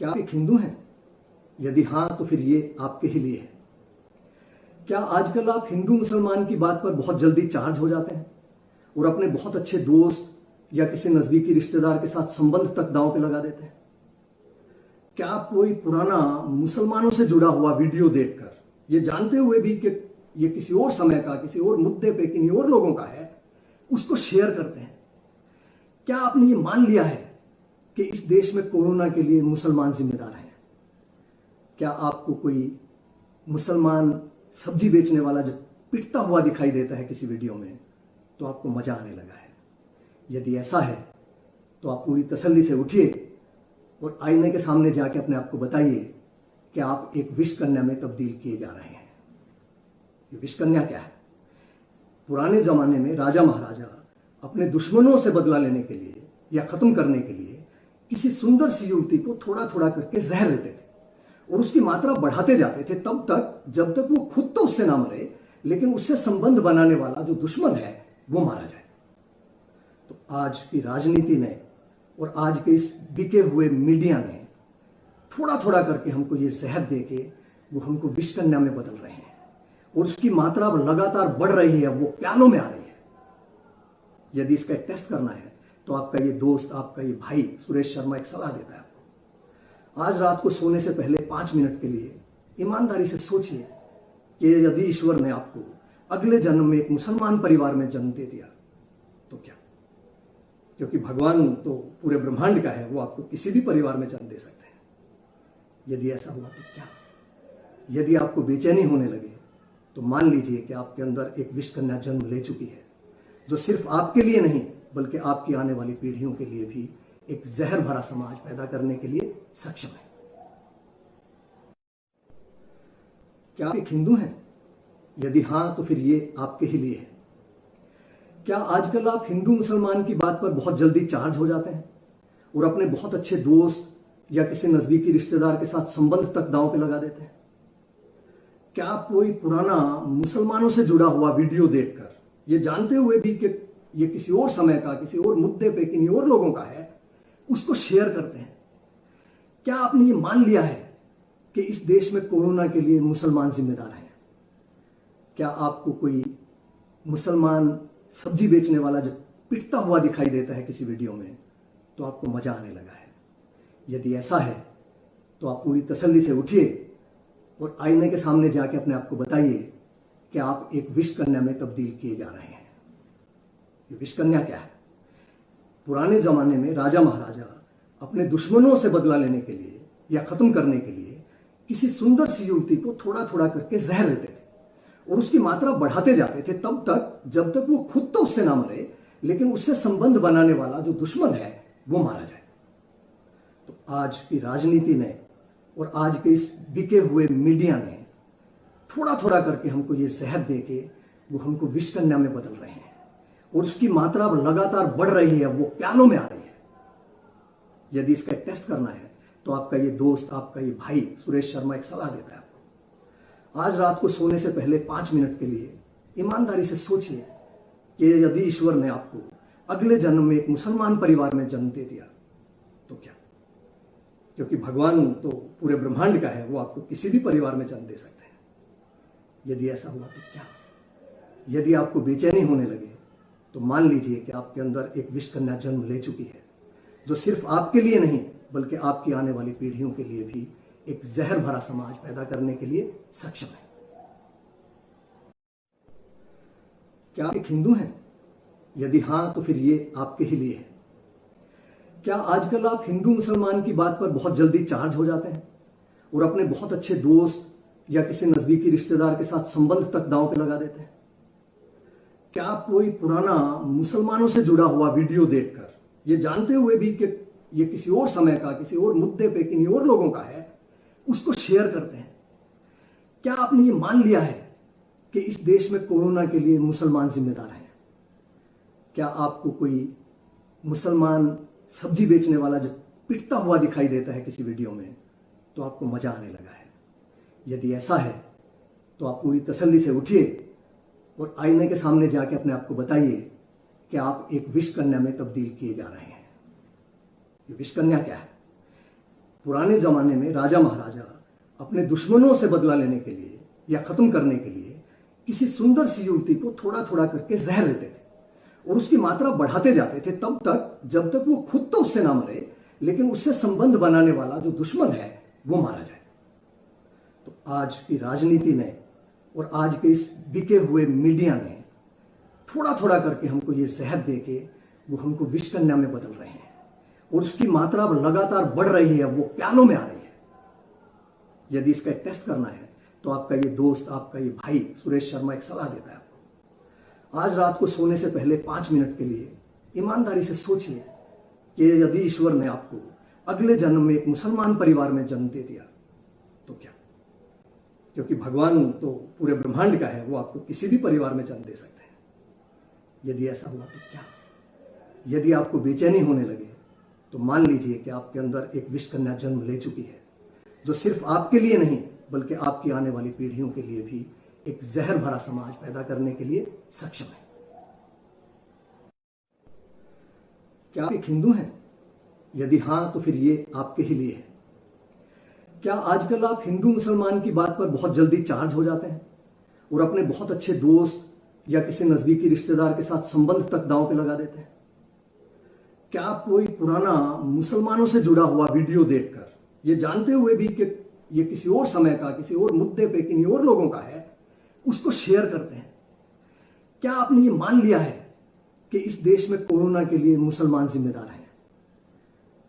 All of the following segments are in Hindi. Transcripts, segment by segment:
क्या आप एक हिंदू हैं? यदि हाँ तो फिर ये आपके ही लिए है। क्या आजकल आप हिंदू मुसलमान की बात पर बहुत जल्दी चार्ज हो जाते हैं और अपने बहुत अच्छे दोस्त या किसी नजदीकी रिश्तेदार के साथ संबंध तक दांव पे लगा देते हैं? क्या आप कोई पुराना मुसलमानों से जुड़ा हुआ वीडियो देखकर ये जानते हुए भी कि ये किसी और समय का, किसी और मुद्दे पे, किन्हीं और लोगों का है, उसको शेयर करते हैं? क्या आपने ये मान लिया है कि इस देश में कोरोना के लिए मुसलमान जिम्मेदार हैं? क्या आपको कोई मुसलमान सब्जी बेचने वाला जब पिटता हुआ दिखाई देता है किसी वीडियो में तो आपको मजा आने लगा है? यदि ऐसा है तो आप पूरी तसल्ली से उठिए और आईने के सामने जाके अपने आप को बताइए कि आप एक विष कन्या में तब्दील किए जा रहे हैं। ये विष कन्या क्या है? पुराने जमाने में राजा महाराजा अपने दुश्मनों से बदला लेने के लिए या खत्म करने के लिए किसी सुंदर सी युवती को थोड़ा थोड़ा करके जहर देते थे और उसकी मात्रा बढ़ाते जाते थे तब तक जब तक वो खुद तो उससे ना मरे, लेकिन उससे संबंध बनाने वाला जो दुश्मन है वो मारा जाए। तो आज की राजनीति ने और आज के इस बिके हुए मीडिया ने थोड़ा थोड़ा करके हमको ये जहर देके वो हमको विष कन्या में बदल रहे हैं और उसकी मात्रा लगातार बढ़ रही है, वो प्यालों में आ रही है। यदि इसका एक टेस्ट करना है तो आपका ये दोस्त, आपका ये भाई सुरेश शर्मा एक सलाह देता है आपको। आज रात को सोने से पहले 5 मिनट के लिए ईमानदारी से सोचिए कि यदि ईश्वर ने आपको अगले जन्म में एक मुसलमान परिवार में जन्म दे दिया तो क्या? क्योंकि भगवान तो पूरे ब्रह्मांड का है, वो आपको किसी भी परिवार में जन्म दे सकते हैं। यदि ऐसा हुआ तो क्या? यदि आपको बेचैनी होने लगे तो मान लीजिए कि आपके अंदर एक विष कन्या जन्म ले चुकी है जो सिर्फ आपके लिए नहीं बल्कि आपकी आने वाली पीढ़ियों के लिए भी एक जहर भरा समाज पैदा करने के लिए सक्षम है। क्या आप एक हिंदू हैं? यदि हां तो फिर ये आपके ही लिए है। क्या आजकल आप हिंदू मुसलमान की बात पर बहुत जल्दी चार्ज हो जाते हैं और अपने बहुत अच्छे दोस्त या किसी नजदीकी रिश्तेदार के साथ संबंध तक दांव पे लगा देते हैं? क्या आप कोई पुराना मुसलमानों से जुड़ा हुआ वीडियो देखकर ये जानते हुए भी कि ये किसी और समय का, किसी और मुद्दे पे, किन्हीं और लोगों का है, उसको शेयर करते हैं? क्या आपने ये मान लिया है कि इस देश में कोरोना के लिए मुसलमान जिम्मेदार हैं? क्या आपको कोई मुसलमान सब्जी बेचने वाला जब पिटता हुआ दिखाई देता है किसी वीडियो में तो आपको मजा आने लगा है? यदि ऐसा है तो आप पूरी तसल्ली से उठिए और आईने के सामने जाके अपने आप को बताइए कि आप एक विष कन्या में तब्दील किए जा रहे हैं। ये विष कन्या क्या है? पुराने जमाने में राजा महाराजा अपने दुश्मनों से बदला लेने के लिए या खत्म करने के लिए किसी सुंदर सी युवती को थोड़ा थोड़ा करके जहर देते थे और उसकी मात्रा बढ़ाते जाते थे तब तक जब तक वो खुद तो उससे ना मरे, लेकिन उससे संबंध बनाने वाला जो दुश्मन है वो मारा जाए। तो आज की राजनीति ने और आज के इस बिके हुए मीडिया ने थोड़ा थोड़ा करके हमको ये जहर देके वो हमको विष कन्या में बदल रहे हैं और उसकी मात्रा लगातार बढ़ रही है, वो प्यालों में आ रही है। यदि इसका एक टेस्ट करना है तो आपका ये दोस्त, आपका ये भाई सुरेश शर्मा एक सलाह देता है आपको। आज रात को सोने से पहले 5 मिनट के लिए ईमानदारी से सोचिए कि यदि ईश्वर ने आपको अगले जन्म में एक मुसलमान परिवार में जन्म दे दिया तो क्या? क्योंकि भगवान तो पूरे ब्रह्मांड का है, वो आपको किसी भी परिवार में जन्म दे सकते हैं। यदि ऐसा हुआ तो क्या? यदि आपको बेचैनी होने लगे तो मान लीजिए कि आपके अंदर एक विष कन्या जन्म ले चुकी है जो सिर्फ आपके लिए नहीं बल्कि आपकी आने वाली पीढ़ियों के लिए भी एक जहर भरा समाज पैदा करने के लिए सक्षम है। क्या आप एक हिंदू हैं? यदि हां तो फिर ये आपके ही लिए है। क्या आजकल आप हिंदू मुसलमान की बात पर बहुत जल्दी चार्ज हो जाते हैं और अपने बहुत अच्छे दोस्त या किसी नजदीकी रिश्तेदार के साथ संबंध तक दांव पे लगा देते हैं? क्या आप कोई पुराना मुसलमानों से जुड़ा हुआ वीडियो देखकर ये जानते हुए भी कि ये किसी और समय का, किसी और मुद्दे पे, किन्हीं और लोगों का है, उसको शेयर करते हैं? क्या आपने ये मान लिया है कि इस देश में कोरोना के लिए मुसलमान जिम्मेदार हैं? क्या आपको कोई मुसलमान सब्जी बेचने वाला जब पिटता हुआ दिखाई देता है किसी वीडियो में तो आपको मजा आने लगा है? यदि ऐसा है तो आप पूरी तसल्ली से उठिए और आईने के सामने जाके अपने आप को बताइए कि आप एक विष कन्या में तब्दील किए जा रहे हैं। ये विष कन्या क्या है? पुराने जमाने में राजा महाराजा अपने दुश्मनों से बदला लेने के लिए या खत्म करने के लिए किसी सुंदर सी युवती को थोड़ा थोड़ा करके जहर देते थे और उसकी मात्रा बढ़ाते जाते थे तब तक जब तक वो खुद तो उससे ना मरे, लेकिन उससे संबंध बनाने वाला जो दुश्मन है वो मारा जाए। तो आज की राजनीति ने और आज के इस बिके हुए मीडिया ने थोड़ा थोड़ा करके हमको ये जहर दे के वो हमको विष कन्या में बदल रहे हैं और उसकी मात्रा लगातार बढ़ रही है, वो प्यानों में आ रही है। यदि इसका एक टेस्ट करना है तो आपका ये दोस्त, आपका ये भाई सुरेश शर्मा एक सलाह देता है आपको। आज रात को सोने से पहले 5 मिनट के लिए ईमानदारी से सोचिए कि यदि ईश्वर ने आपको अगले जन्म में एक मुसलमान परिवार में जन्म दे दिया तो क्या? क्योंकि भगवान तो पूरे ब्रह्मांड का है, वो आपको किसी भी परिवार में जन्म दे सकते हैं। यदि ऐसा हुआ तो क्या? यदि आपको बेचैनी होने लगे तो मान लीजिए कि आपके अंदर एक विष कन्या जन्म ले चुकी है, जो सिर्फ आपके लिए नहीं बल्कि आपकी आने वाली पीढ़ियों के लिए भी एक जहर भरा समाज पैदा करने के लिए सक्षम है। क्या आप एक हिंदू हैं? यदि हां तो फिर ये आपके ही लिए है। क्या आजकल आप हिंदू मुसलमान की बात पर बहुत जल्दी चार्ज हो जाते हैं और अपने बहुत अच्छे दोस्त या किसी नजदीकी रिश्तेदार के साथ संबंध तक दांव पे लगा देते हैं? क्या आप कोई पुराना मुसलमानों से जुड़ा हुआ वीडियो देखकर ये जानते हुए भी कि ये किसी और समय का, किसी और मुद्दे पे, किन्हीं और लोगों का है, उसको शेयर करते हैं? क्या आपने ये मान लिया है कि इस देश में कोरोना के लिए मुसलमान जिम्मेदार हैं?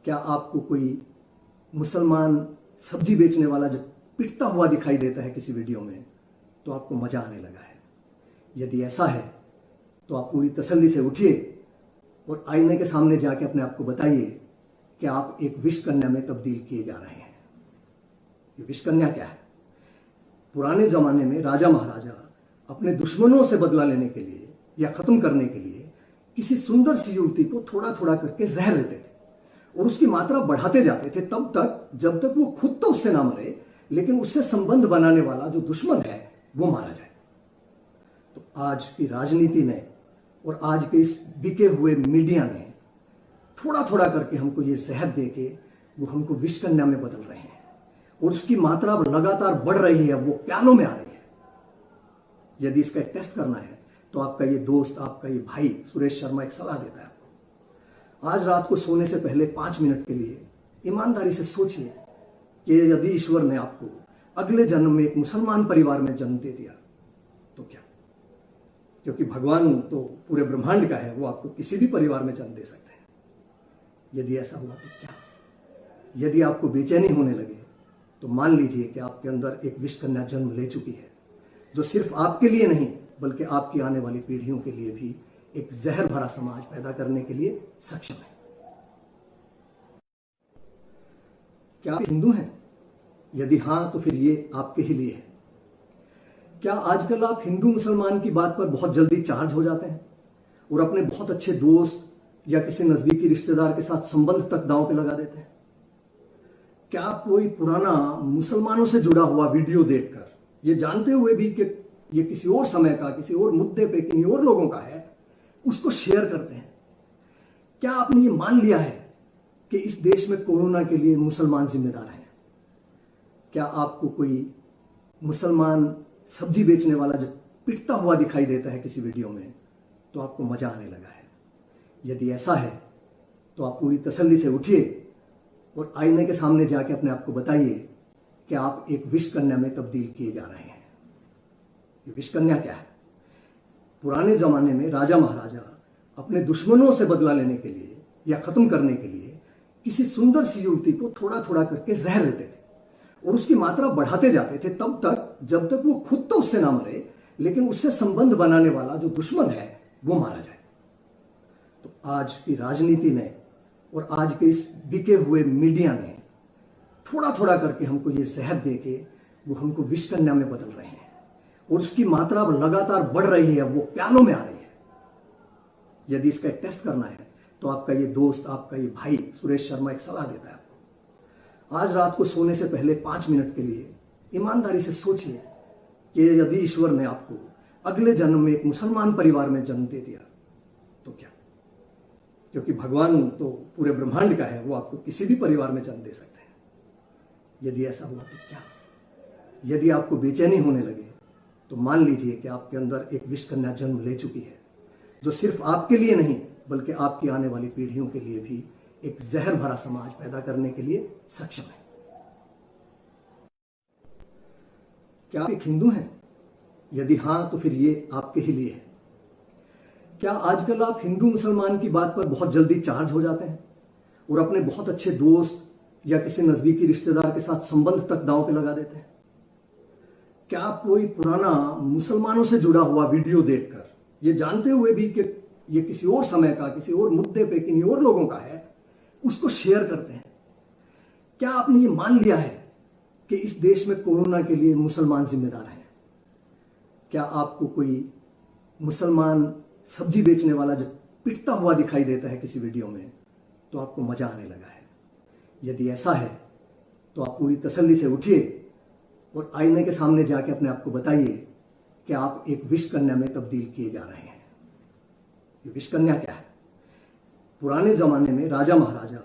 क्या आपको कोई मुसलमान सब्जी बेचने वाला जब पिटता हुआ दिखाई देता है किसी वीडियो में तो आपको मजा आने लगा है? यदि ऐसा है तो आप पूरी तसल्ली से उठिए और आईने के सामने जाके अपने आप को बताइए कि आप एक विष कन्या में तब्दील किए जा रहे हैं। ये विष कन्या क्या है? पुराने जमाने में राजा महाराजा अपने दुश्मनों से बदला लेने के लिए या खत्म करने के लिए किसी सुंदर सी युवती को थोड़ा थोड़ा करके जहर देते थे और उसकी मात्रा बढ़ाते जाते थे तब तक जब तक वो खुद तो उससे ना मरे, लेकिन उससे संबंध बनाने वाला जो दुश्मन है वो मारा जाए। तो आज की राजनीति ने और आज के इस बिके हुए मीडिया ने थोड़ा थोड़ा करके हमको ये जहर दे के वो हमको विष कन्या में बदल रहे हैं और उसकी मात्रा लगातार बढ़ रही है, वो प्यानों में आ रही है। यदि इसका एक टेस्ट करना है तो आपका ये दोस्त, आपका ये भाई सुरेश शर्मा एक सलाह देता है आपको। आज रात को सोने से पहले 5 मिनट के लिए ईमानदारी से सोचिए कि यदि ईश्वर ने आपको अगले जन्म में एक मुसलमान परिवार में जन्म दे दिया तो क्या? क्योंकि भगवान तो पूरे ब्रह्मांड का है, वो आपको किसी भी परिवार में जन्म दे सकते हैं। यदि ऐसा हुआ तो क्या? यदि आपको बेचैनी होने लगे तो मान लीजिए कि आपके अंदर एक विष कन्या जन्म ले चुकी है, जो सिर्फ आपके लिए नहीं बल्कि आपकी आने वाली पीढ़ियों के लिए भी एक जहर भरा समाज पैदा करने के लिए सक्षम है। क्या आप हिंदू हैं? यदि हां तो फिर ये आपके ही लिए है। क्या आजकल आप हिंदू मुसलमान की बात पर बहुत जल्दी चार्ज हो जाते हैं और अपने बहुत अच्छे दोस्त या किसी नजदीकी रिश्तेदार के साथ संबंध तक दांव पे लगा देते हैं? क्या आप कोई पुराना मुसलमानों से जुड़ा हुआ वीडियो देखकर ये जानते हुए भी कि ये किसी और समय का, किसी और मुद्दे पे, किन्हीं और लोगों का है, उसको शेयर करते हैं? क्या आपने ये मान लिया है कि इस देश में कोरोना के लिए मुसलमान जिम्मेदार हैं? क्या आपको कोई मुसलमान सब्जी बेचने वाला जब पिटता हुआ दिखाई देता है किसी वीडियो में तो आपको मजा आने लगा है? यदि ऐसा है तो आप पूरी तसल्ली से उठिए और आईने के सामने जाके अपने आप को बताइए कि आप एक विष कन्या में तब्दील किए जा रहे हैं। ये विष कन्या क्या है? पुराने जमाने में राजा महाराजा अपने दुश्मनों से बदला लेने के लिए या खत्म करने के लिए किसी सुंदर सी युवती को थोड़ा थोड़ा करके जहर देते थे और उसकी मात्रा बढ़ाते जाते थे तब तक जब तक वो खुद तो उससे ना मरे, लेकिन उससे संबंध बनाने वाला जो दुश्मन है वो मारा जाए। तो आज की राजनीति ने और आज के इस बिके हुए मीडिया ने थोड़ा थोड़ा करके हमको ये जहर दे के वो हमको विष कन्या में बदल रहे हैं और उसकी मात्रा लगातार बढ़ रही है, वो प्यानों में आ रही है। यदि इसका एक टेस्ट करना है तो आपका ये दोस्त, आपका ये भाई सुरेश शर्मा एक सलाह देता है आपको। आज रात को सोने से पहले 5 मिनट के लिए ईमानदारी से सोचिए कि यदि ईश्वर ने आपको अगले जन्म में एक मुसलमान परिवार में जन्म दे दिया तो क्या? क्योंकि भगवान तो पूरे ब्रह्मांड का है, वो आपको किसी भी परिवार में जन्म दे सकते हैं। यदि ऐसा हुआ तो क्या? यदि आपको बेचैनी होने लगे तो मान लीजिए कि आपके अंदर एक विष कन्या जन्म ले चुकी है, जो सिर्फ आपके लिए नहीं बल्कि आपकी आने वाली पीढ़ियों के लिए भी एक जहर भरा समाज पैदा करने के लिए सक्षम है। क्या आप एक हिंदू हैं? यदि हां तो फिर ये आपके ही लिए है। क्या आजकल आप हिंदू मुसलमान की बात पर बहुत जल्दी चार्ज हो जाते हैं और अपने बहुत अच्छे दोस्त या किसी नजदीकी रिश्तेदार के साथ संबंध तक दांव पे लगा देते हैं? क्या आप कोई पुराना मुसलमानों से जुड़ा हुआ वीडियो देखकर, ये जानते हुए भी कि ये किसी और समय का, किसी और मुद्दे पे, किन्हीं और लोगों का है, उसको शेयर करते हैं? क्या आपने ये मान लिया है कि इस देश में कोरोना के लिए मुसलमान जिम्मेदार हैं? क्या आपको कोई मुसलमान सब्जी बेचने वाला जब पिटता हुआ दिखाई देता है किसी वीडियो में तो आपको मजा आने लगा है? यदि ऐसा है तो आप पूरी तसल्ली से उठिए और आईने के सामने जाके अपने आप को बताइए कि आप एक विष कन्या में तब्दील किए जा रहे हैं। ये विष कन्या क्या है? पुराने जमाने में राजा महाराजा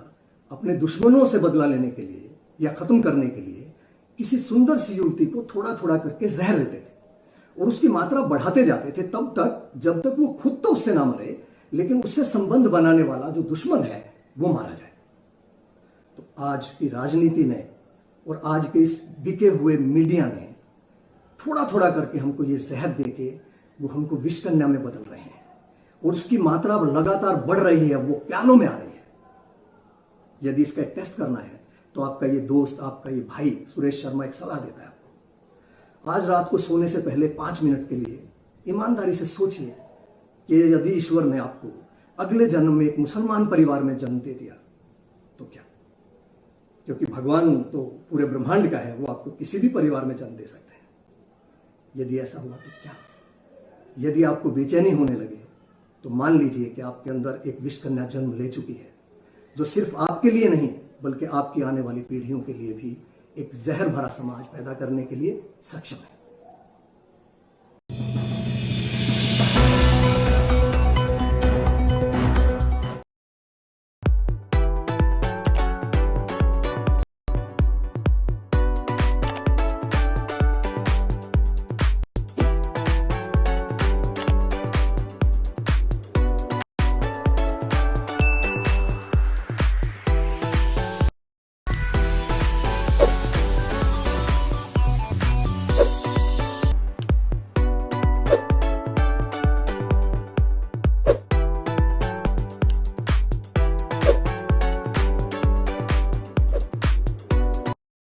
अपने दुश्मनों से बदला लेने के लिए या खत्म करने के लिए किसी सुंदर सी युवती को थोड़ा थोड़ा करके जहर देते थे और उसकी मात्रा बढ़ाते जाते थे तब तक जब तक वो खुद तो उससे ना मरे, लेकिन उससे संबंध बनाने वाला जो दुश्मन है वो मारा जाए। तो आज की राजनीति ने और आज के इस बिके हुए मीडिया ने थोड़ा थोड़ा करके हमको ये जहर देके वो हमको विष कन्या में बदल रहे हैं और उसकी मात्रा अब लगातार बढ़ रही है, वो प्यालों में आ रही है। यदि इसका एक टेस्ट करना है तो आपका ये दोस्त, आपका ये भाई सुरेश शर्मा एक सलाह देता है आपको। आज रात को सोने से पहले 5 मिनट के लिए ईमानदारी से सोचिए कि यदि ईश्वर ने आपको अगले जन्म में एक मुसलमान परिवार में जन्म दे दिया तो क्या? क्योंकि भगवान तो पूरे ब्रह्मांड का है, वो आपको किसी भी परिवार में जन्म दे सकते हैं। यदि ऐसा हुआ तो क्या? यदि आपको बेचैनी होने लगे तो मान लीजिए कि आपके अंदर एक विष कन्या जन्म ले चुकी है, जो सिर्फ आपके लिए नहीं बल्कि आपकी आने वाली पीढ़ियों के लिए भी एक जहर भरा समाज पैदा करने के लिए सक्षम है।